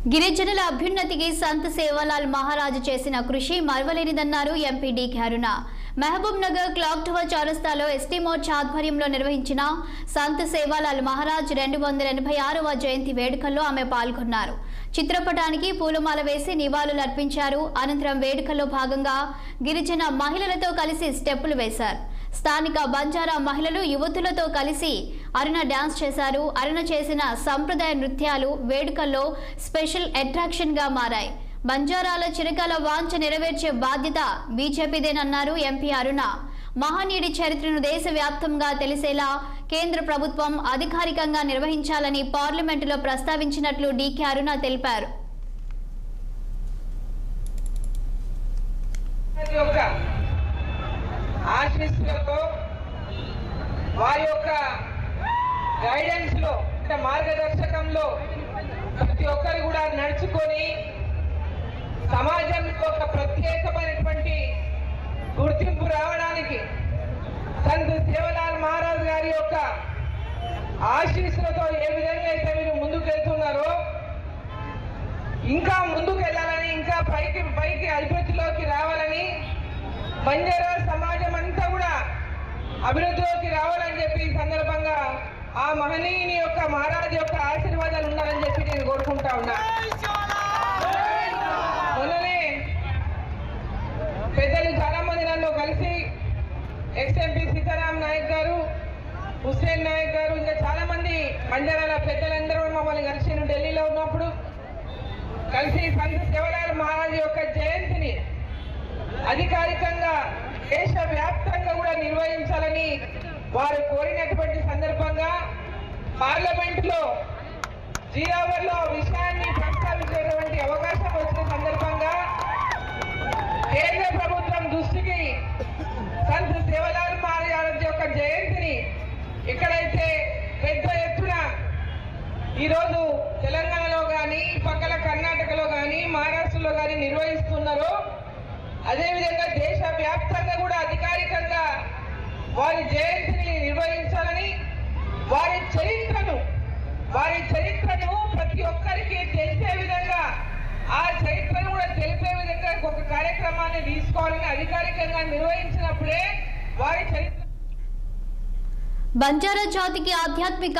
గిరిజనుల అభ్యున్నతికి సంత్ సేవాలాల్ మహారాజ్ చేసిన కృషి మరవలేనిదన్నారు ఎంపీ డి కరుణ. మహబూబ్ నగర్ క్లాక్ టవర్ చౌరస్తాలో ఎస్టీ మోర్చా ఆధ్వర్యంలో నిర్వహించిన సంత్ సేవాలాల్ మహారాజ్ 286వ జయంతి వేడుకల్లో ఆమె పాల్గొన్నారు. చిత్రపటానికి పూలమాల వేసి నివాళులర్పించారు. అనంతరం వేడుకల్లో భాగంగా గిరిజన మహిళలతో కలిసి స్టెప్పులు వేశారు. స్థానిక బంజారా మహిళలు యువతులతో కలిసి అరుణ డాన్స్ చేశారు. అరుణ చేసిన సంప్రదాయ నృత్యాలు వేడుకల్లో స్పెషల్ అట్రాక్షన్ గా మారాయి. బంజారాల చిరకాల వాంఛ నెరవేర్చే బాధ్యత బీజేపీదేనన్నారు ఎంపీ అరుణ. మహనీయుడి చరిత్రను దేశవ్యాప్తంగా తెలిసేలా కేంద్ర ప్రభుత్వం అధికారికంగా నిర్వహించాలని పార్లమెంటులో ప్రస్తావించినట్లు డీకే అరుణ తెలిపారు. ఆశీస్సులతో వారి యొక్క గైడెన్స్ లో మార్గదర్శకంలో ప్రతి ఒక్కరు కూడా నడుచుకొని సమాజంలో ఒక ప్రత్యేకమైనటువంటి గుర్తింపు రావడానికి సంత్ సేవాలాల్ మహారాజ్ గారి యొక్క ఆశీస్సులతో ఏ విధంగా అయితే మీరు ముందుకు వెళ్తున్నారో ఇంకా ముందుకు వెళ్ళాలని, ఇంకా పైకి అభివృద్ధిలోకి రావాలని, బంజారా సమాజం అంతా కూడా అభివృద్ధిలోకి రావాలని చెప్పి ఈ సందర్భంగా ఆ మహనీయుని యొక్క మహారాజు యొక్క ఆశీర్వాదాలు ఉండాలని చెప్పి నేను కోరుకుంటా ఉన్నా. మొన్ననే పెద్దలు చాలా మంది నన్ను కలిసి ఎక్స్ఎంపీ సీతారాం నాయక్ గారు, హుస్సేన్ నాయక్ గారు, ఇంకా చాలా మంది బంజారాల పెద్దలందరూ మమ్మల్ని కలిసి ఢిల్లీలో ఉన్నప్పుడు కలిసి సంత్ సేవాలాల్ మహారాజు యొక్క జయంతిని అధికారికంగా దేశవ్యాప్తంగా కూడా నిర్వహించాలని వారు కోరినటువంటి సందర్భంగా పార్లమెంటులో జీరావర్లో విషయాన్ని ప్రస్తావించేటువంటి అవకాశం వచ్చిన సందర్భంగా కేంద్ర ప్రభుత్వం దృష్టికి సంత్ సేవాలాల్ మహారాజ్ యొక్క జయంతిని ఎక్కడైతే పెద్ద ఎత్తున ఈరోజు తెలంగాణలో కానీ, పక్కన కర్ణాటకలో కానీ, మహారాష్ట్రలో కానీ నిర్వహిస్తున్నారో అదేవిధంగా దేశవ్యాప్తంగా కూడా అధికారికంగా వారి జయంతిని నిర్వహించాలని, వారి చరిత్రను ప్రతి ఒక్కరికి తెలిసే విధంగా, ఆ చరిత్రను కూడా తెలిపే విధంగా ఒక కార్యక్రమాన్ని తీసుకోవాలని అధికారికంగా నిర్వహించినప్పుడే వారి చరిత్ర బంజారా జాతికి ఆధ్యాత్మిక